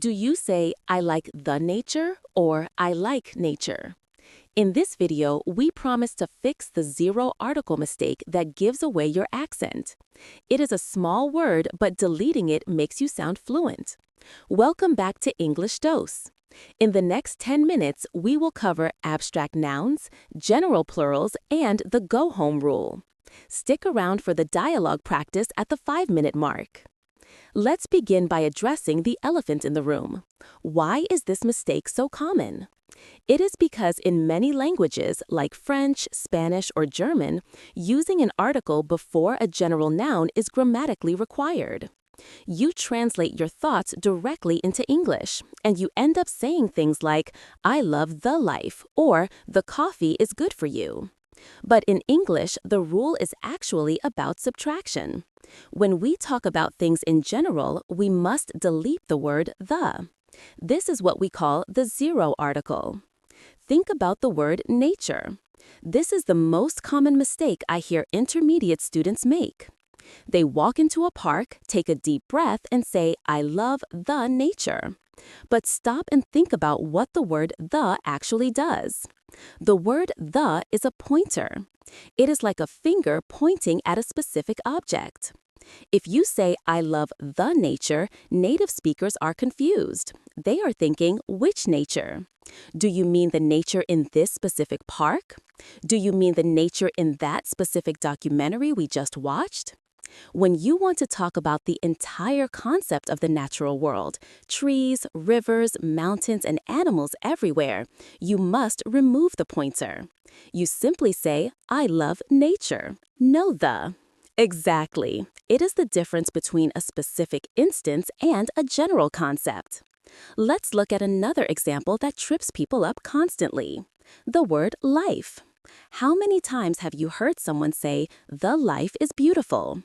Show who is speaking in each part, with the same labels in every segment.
Speaker 1: Do you say, I like the nature or I like nature? In this video, we promise to fix the zero article mistake that gives away your accent. It is a small word, but deleting it makes you sound fluent. Welcome back to English Dose. In the next 10 minutes, we will cover abstract nouns, general plurals, and the go-home rule. Stick around for the dialogue practice at the 5-minute mark. Let's begin by addressing the elephant in the room. Why is this mistake so common? It is because in many languages, like French, Spanish, or German, using an article before a general noun is grammatically required. You translate your thoughts directly into English, and you end up saying things like, I love the life, or the coffee is good for you. But in English, the rule is actually about subtraction. When we talk about things in general, we must delete the word the. This is what we call the zero article. Think about the word nature. This is the most common mistake I hear intermediate students make. They walk into a park, take a deep breath, and say, I love the nature. But stop and think about what the word the actually does. The word the is a pointer. It is like a finger pointing at a specific object. If you say, I love the nature, native speakers are confused. They are thinking, which nature? Do you mean the nature in this specific park? Do you mean the nature in that specific documentary we just watched? When you want to talk about the entire concept of the natural world, trees, rivers, mountains, and animals everywhere, you must remove the pointer. You simply say, I love nature. No the. Exactly. It is the difference between a specific instance and a general concept. Let's look at another example that trips people up constantly. The word life. How many times have you heard someone say, the life is beautiful?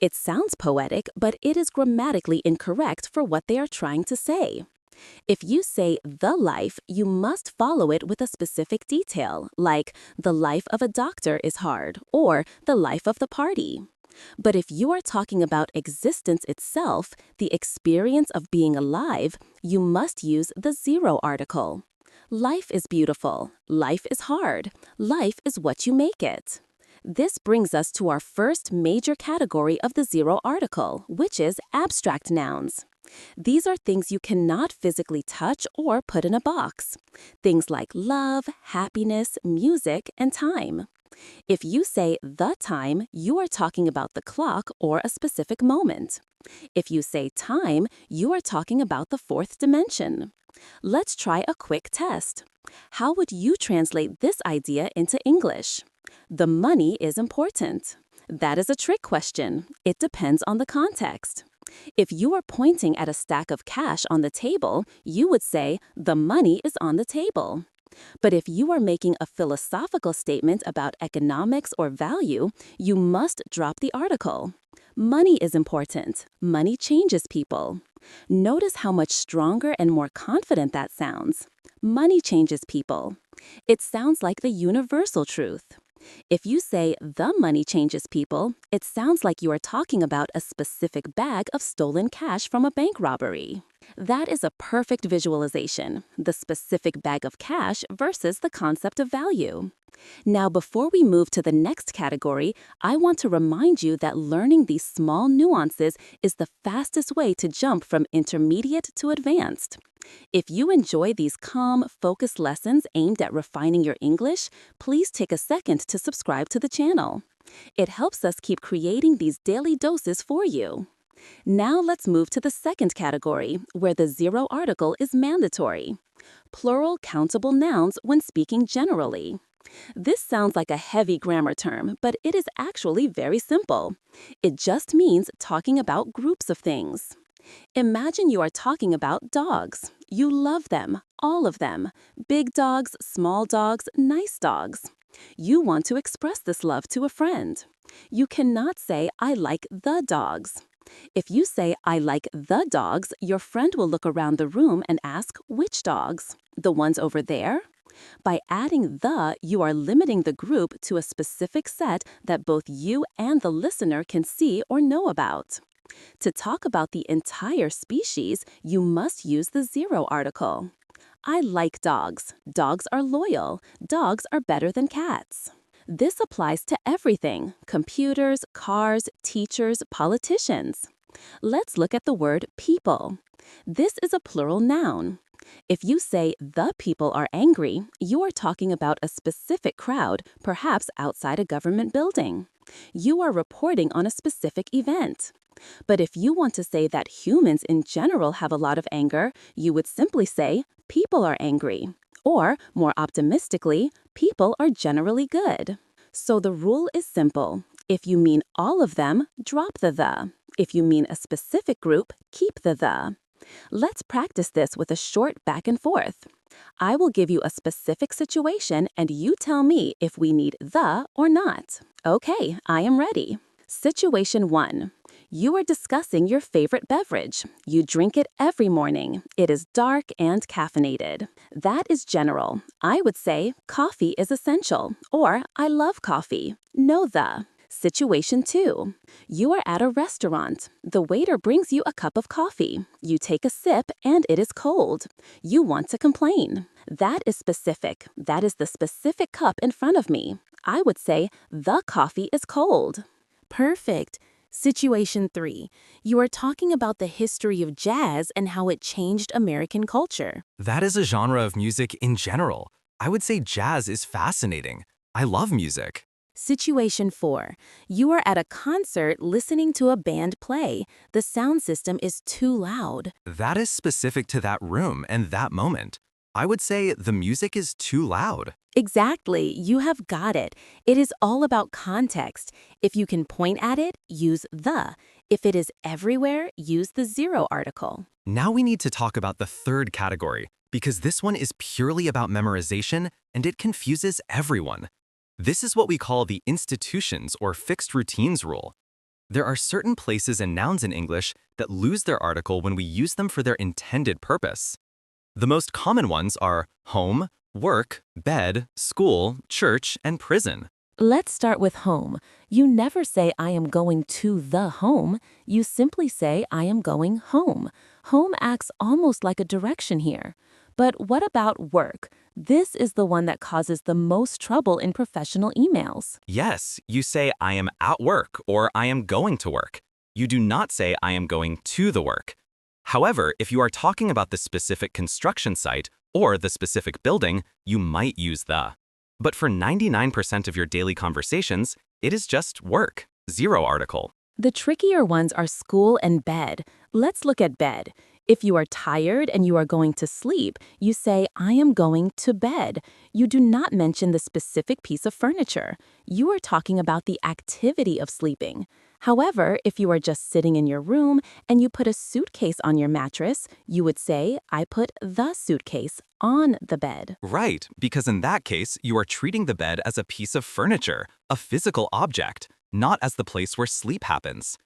Speaker 1: It sounds poetic, but it is grammatically incorrect for what they are trying to say. If you say the life, you must follow it with a specific detail, like the life of a doctor is hard, or the life of the party. But if you are talking about existence itself, the experience of being alive, you must use the zero article. Life is beautiful. Life is hard. Life is what you make it. This brings us to our first major category of the zero article, which is abstract nouns. These are things you cannot physically touch or put in a box. Things like love, happiness, music, and time. If you say the time, you are talking about the clock or a specific moment. If you say time, you are talking about the fourth dimension. Let's try a quick test. How would you translate this idea into English? The money is important. That is a trick question. It depends on the context. If you are pointing at a stack of cash on the table, you would say, the money is on the table. But if you are making a philosophical statement about economics or value, you must drop the article. Money is important. Money changes people. Notice how much stronger and more confident that sounds. Money changes people. It sounds like the universal truth. If you say the money changes people, it sounds like you are talking about a specific bag of stolen cash from a bank robbery. That is a perfect visualization, the specific bag of cash versus the concept of value. Now, before we move to the next category, I want to remind you that learning these small nuances is the fastest way to jump from intermediate to advanced. If you enjoy these calm, focused lessons aimed at refining your English, please take a second to subscribe to the channel. It helps us keep creating these daily doses for you. Now let's move to the second category, where the zero article is mandatory. Plural countable nouns when speaking generally. This sounds like a heavy grammar term, but it is actually very simple. It just means talking about groups of things. Imagine you are talking about dogs. You love them, all of them. Big dogs, small dogs, nice dogs. You want to express this love to a friend. You cannot say, I like the dogs. If you say, I like the dogs, your friend will look around the room and ask, which dogs? The ones over there? By adding the, you are limiting the group to a specific set that both you and the listener can see or know about. To talk about the entire species, you must use the zero article. I like dogs. Dogs are loyal. Dogs are better than cats. This applies to everything: computers, cars, teachers, politicians. Let's look at the word people. This is a plural noun. If you say the people are angry, you are talking about a specific crowd, perhaps outside a government building. You are reporting on a specific event. But if you want to say that humans in general have a lot of anger, you would simply say, people are angry. Or, more optimistically, people are generally good. So the rule is simple. If you mean all of them, drop the the. If you mean a specific group, keep the the. Let's practice this with a short back and forth. I will give you a specific situation and you tell me if we need the or not. Okay, I am ready. Situation 1. You are discussing your favorite beverage. You drink it every morning. It is dark and caffeinated. That is general. I would say coffee is essential, or I love coffee. No the. Situation 2. You are at a restaurant. The waiter brings you a cup of coffee. You take a sip and it is cold. You want to complain. That is specific. That is the specific cup in front of me. I would say the coffee is cold. Perfect. Situation 3. You are talking about the history of jazz and how it changed American culture.
Speaker 2: That is a genre of music in general. I would say jazz is fascinating. I love music.
Speaker 1: Situation 4. You are at a concert listening to a band play. The sound system is too loud.
Speaker 2: That is specific to that room and that moment. I would say the music is too loud.
Speaker 1: Exactly, you have got it. It is all about context. If you can point at it, use the. If it is everywhere, use the zero article.
Speaker 2: Now we need to talk about the third category, because this one is purely about memorization and it confuses everyone. This is what we call the institutions or fixed routines rule. There are certain places and nouns in English that lose their article when we use them for their intended purpose. The most common ones are home, work, bed, school, church, and prison.
Speaker 1: Let's start with home. You never say I am going to the home. You simply say I am going home. Home acts almost like a direction here. But what about work? This is the one that causes the most trouble in professional emails.
Speaker 2: Yes, you say I am at work or I am going to work. You do not say I am going to the work. However, if you are talking about the specific construction site or the specific building, you might use the. But for 99% of your daily conversations, it is just work, zero article.
Speaker 1: The trickier ones are school and bed. Let's look at bed. If you are tired and you are going to sleep, you say, I am going to bed. You do not mention the specific piece of furniture. You are talking about the activity of sleeping. However, if you are just sitting in your room and you put a suitcase on your mattress, you would say, I put the suitcase on the bed.
Speaker 2: Right, because in that case, you are treating the bed as a piece of furniture, a physical object, not as the place where sleep happens.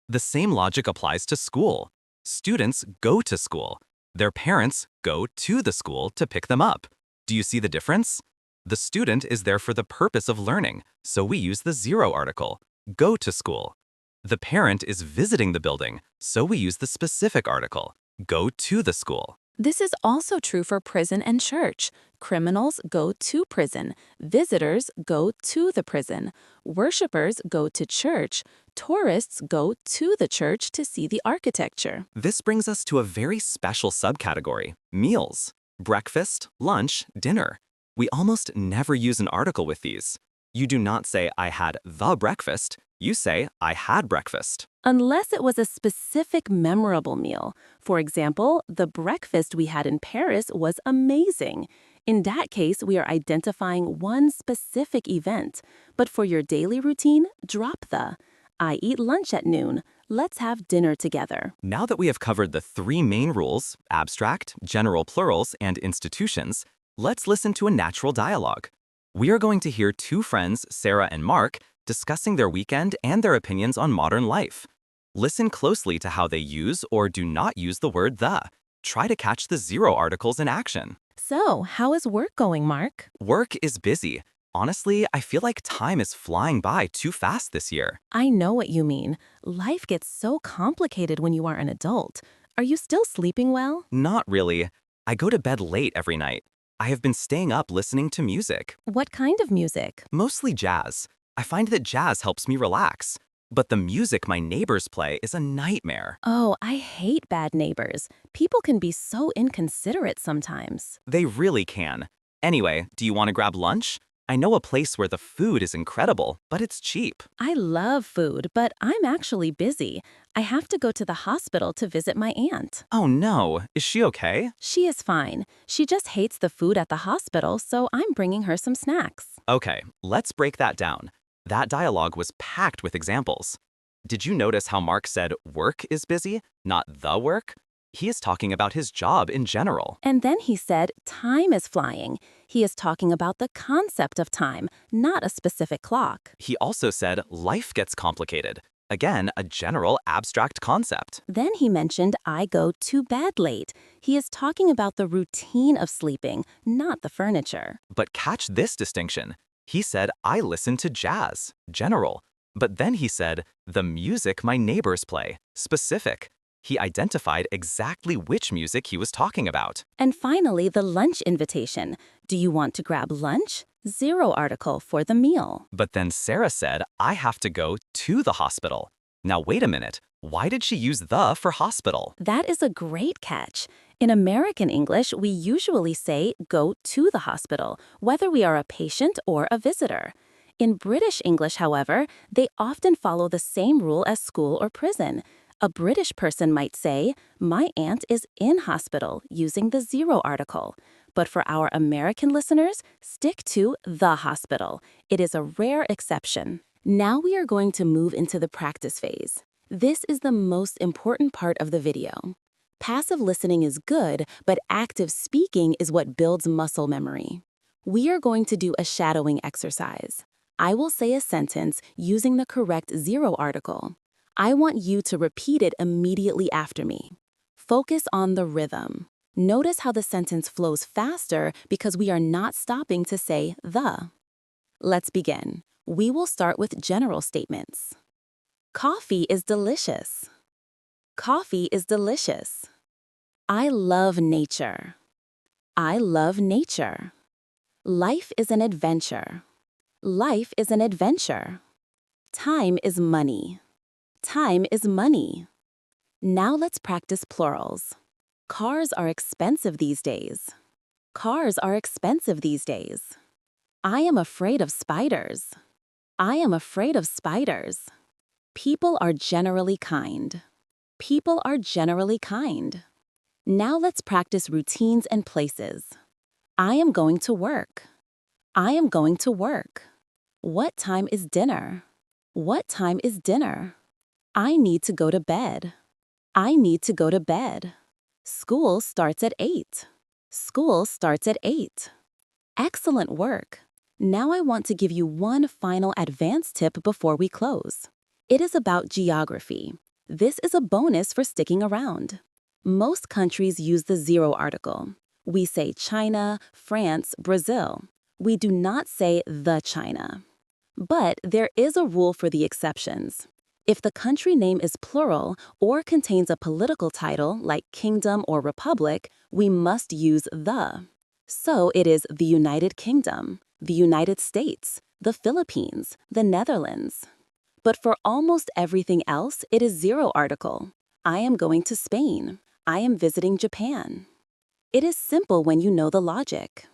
Speaker 2: The same logic applies to school. Students go to school. Their parents go to the school to pick them up. Do you see the difference? The student is there for the purpose of learning, so we use the zero article, go to school. The parent is visiting the building, so we use the specific article, go to the school.
Speaker 1: This is also true for prison and church. Criminals go to prison. Visitors go to the prison. Worshippers go to church. Tourists go to the church to see the architecture.
Speaker 2: This brings us to a very special subcategory, meals. Breakfast, lunch, dinner. We almost never use an article with these. You do not say, I had the breakfast. You say, I had breakfast.
Speaker 1: Unless it was a specific memorable meal. For example, the breakfast we had in Paris was amazing. In that case, we are identifying one specific event. But for your daily routine, drop the. I eat lunch at noon. Let's have dinner together.
Speaker 2: Now that we have covered the three main rules, abstract, general plurals, and institutions, let's listen to a natural dialogue. We are going to hear two friends, Sarah and Mark, discussing their weekend and their opinions on modern life. Listen closely to how they use or do not use the word the. Try to catch the zero articles in action.
Speaker 1: So, how is work going, Mark?
Speaker 2: Work is busy. Honestly, I feel like time is flying by too fast this year.
Speaker 1: I know what you mean. Life gets so complicated when you are an adult. Are you still sleeping well?
Speaker 2: Not really. I go to bed late every night. I have been staying up listening to music,
Speaker 1: What kind of music?
Speaker 2: mostly jazz. I find that jazz helps me relax. But the music my neighbors play is a nightmare.
Speaker 1: Oh, I hate bad neighbors. People can be so inconsiderate sometimes.
Speaker 2: They really can. Anyway, do you want to grab lunch? I know a place where the food is incredible, but it's cheap.
Speaker 1: I love food, but I'm actually busy. I have to go to the hospital to visit my aunt.
Speaker 2: Oh no, is she okay?
Speaker 1: She is fine. She just hates the food at the hospital, so I'm bringing her some snacks.
Speaker 2: Okay, let's break that down. That dialogue was packed with examples. Did you notice how Mark said work is busy, not the work? He is talking about his job in general.
Speaker 1: And then he said, time is flying. He is talking about the concept of time, not a specific clock.
Speaker 2: He also said life gets complicated. Again, a general abstract concept.
Speaker 1: Then he mentioned, I go to bed late. He is talking about the routine of sleeping, not the furniture.
Speaker 2: But catch this distinction. He said, I listen to jazz, general. But then he said, the music my neighbors play, specific. He identified exactly which music he was talking about.
Speaker 1: And finally, the lunch invitation. Do you want to grab lunch? Zero article for the meal.
Speaker 2: But then Sarah said, I have to go to the hospital. Now wait a minute, why did she use the for hospital?
Speaker 1: That is a great catch. In American English, we usually say go to the hospital, whether we are a patient or a visitor. In British English, however, they often follow the same rule as school or prison. A British person might say, my aunt is in hospital, using the zero article. But for our American listeners, stick to the hospital. It is a rare exception. Now we are going to move into the practice phase. This is the most important part of the video. Passive listening is good, but active speaking is what builds muscle memory. We are going to do a shadowing exercise. I will say a sentence using the correct zero article. I want you to repeat it immediately after me. Focus on the rhythm. Notice how the sentence flows faster because we are not stopping to say the. Let's begin. We will start with general statements. Coffee is delicious. Coffee is delicious. I love nature. I love nature. Life is an adventure. Life is an adventure. Time is money. Time is money. Now let's practice plurals. Cars are expensive these days. Cars are expensive these days. I am afraid of spiders. I am afraid of spiders. People are generally kind. People are generally kind. Now let's practice routines and places. I am going to work. I am going to work. What time is dinner? What time is dinner? I need to go to bed. I need to go to bed. School starts at 8. School starts at 8. Excellent work. Now I want to give you one final advanced tip before we close. It is about geography. This is a bonus for sticking around. Most countries use the zero article. We say China, France, Brazil. We do not say the China. But there is a rule for the exceptions. If the country name is plural or contains a political title like kingdom or republic, we must use the. So it is the United Kingdom, the United States, the Philippines, the Netherlands. But for almost everything else, it is zero article. I am going to Spain. I am visiting Japan. It is simple when you know the logic.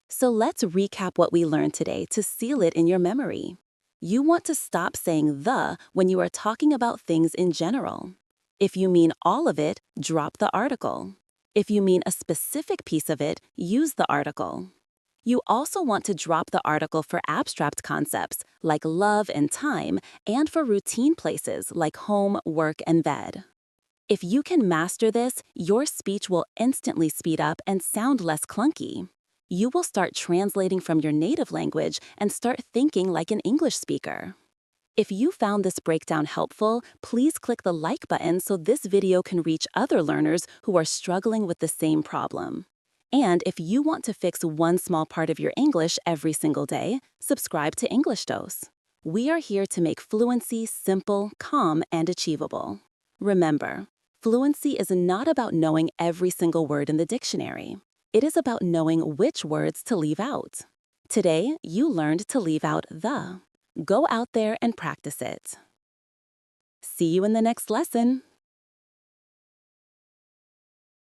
Speaker 1: So let's recap what we learned today to seal it in your memory. You want to stop saying the when you are talking about things in general. If you mean all of it, drop the article. If you mean a specific piece of it, use the article. You also want to drop the article for abstract concepts like love and time, and for routine places like home, work, and bed. If you can master this, your speech will instantly speed up and sound less clunky. You will start translating from your native language and start thinking like an English speaker. If you found this breakdown helpful, please click the like button so this video can reach other learners who are struggling with the same problem. And if you want to fix one small part of your English every single day, subscribe to English Dose. We are here to make fluency simple, calm, and achievable. Remember, fluency is not about knowing every single word in the dictionary. It is about knowing which words to leave out. Today, you learned to leave out the. Go out there and practice it. See you in the next lesson.